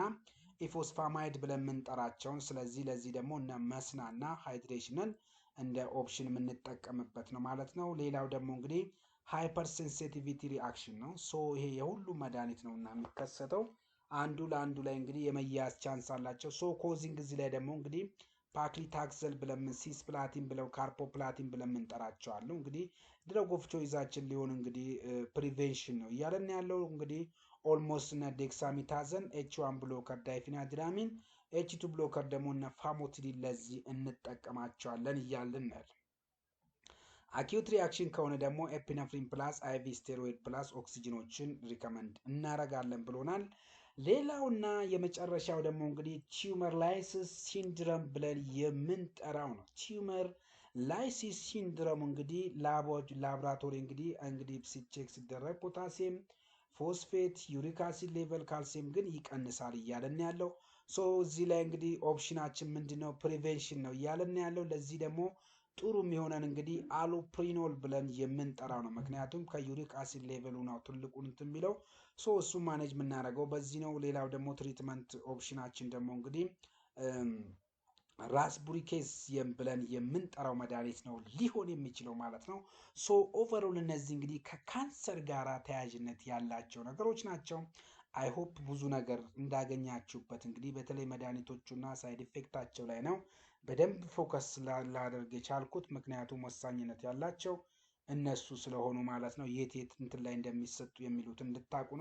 ኢፎስፋማይድ ብለን የምንጠራቸውን ስለዚህ ለዚህ ደግሞ እነ መስና እና ሃይድሬሽንን እንደ ኦፕሽን የምንጠቀምበት ነው ማለት ነው። ሌላው ደግሞ እንግዲህ ሃይፐር ሴንሲቲቪቲ ሪአክሽን ነው። ሶ ይሄ የሁሉ መድኃኒት ነው እና የሚከሰተው አንዱ ለአንዱ ላይ እንግዲህ የመያዝ ቻንስ አላቸው። ሶ ኮዚንግ እዚህ ላይ ደግሞ እንግዲህ ፓክሊታክሰል ብለን ሲስፕላቲን ብለው ካርፖፕላቲን ብለን የምንጠራቸው እንግዲህ ድረግ ኦፍ ቾይዛችን ሊሆን እንግዲህ ፕሪቬንሽን ነው እያለን ያለው እንግዲህ ኦልሞስት እና ዴክሳሚታዘን ኤች1 ብሎከር ዳይፊናዲራሚን ኤች2 ብሎከር ደግሞ እነ ፋሞትዲን ለዚህ እንጠቀማቸዋለን እያልን ነው። አኪዩት ሪያክሽን ከሆነ ደግሞ ኤፒነፍሪን ፕላስ አይቪ ስቴሮይድ ፕላስ ኦክሲጅኖችን ሪከመንድ እናረጋለን ብሎናል። ሌላውና የመጨረሻው ደግሞ እንግዲህ ቲዩመር ላይሲስ ሲንድረም ብለን የምንጠራው ነው። ቲዩመር ላይሲስ ሲንድረም እንግዲህ ላቦራቶሪ እንግዲህ ሲቼክ ሲደረግ ፖታሲየም፣ ፎስፌት፣ ዩሪክ አሲድ ሌቨል፣ ካልሲየም ግን ይቀንሳል እያለን ያለው። ሶ እዚህ ላይ እንግዲህ ኦፕሽናችን ምንድነው? ፕሪቬንሽን ነው እያለን ያለው። ለዚህ ደግሞ ጥሩ የሚሆነን እንግዲህ አሎፕሪኖል ብለን የምንጠራው ነው። ምክንያቱም ከዩሪክ አሲድ ሌቨሉ ነው ትልቁን እንትን የሚለው እሱ ማኔጅ የምናደርገው በዚህ ነው። ሌላው ደግሞ ትሪትመንት ኦፕሽናችን ደግሞ እንግዲህ ራስቡሪኬስ ብለን የምንጠራው መድኃኒት ነው ሊሆን የሚችለው ማለት ነው። ሶ ኦቨሮል እነዚህ እንግዲህ ከካንሰር ጋር ተያያዥነት ያላቸው ነገሮች ናቸው። አይሆፕ ብዙ ነገር እንዳገኛችሁበት እንግዲህ በተለይ መድኃኒቶቹና ሳይድ ኢፌክታቸው ላይ ነው በደንብ ፎከስ ላደርግ የቻልኩት፣ ምክንያቱም ወሳኝነት ያላቸው እነሱ ስለሆኑ ማለት ነው። የት እንትን ላይ እንደሚሰጡ የሚሉት እንድታቁ ነው።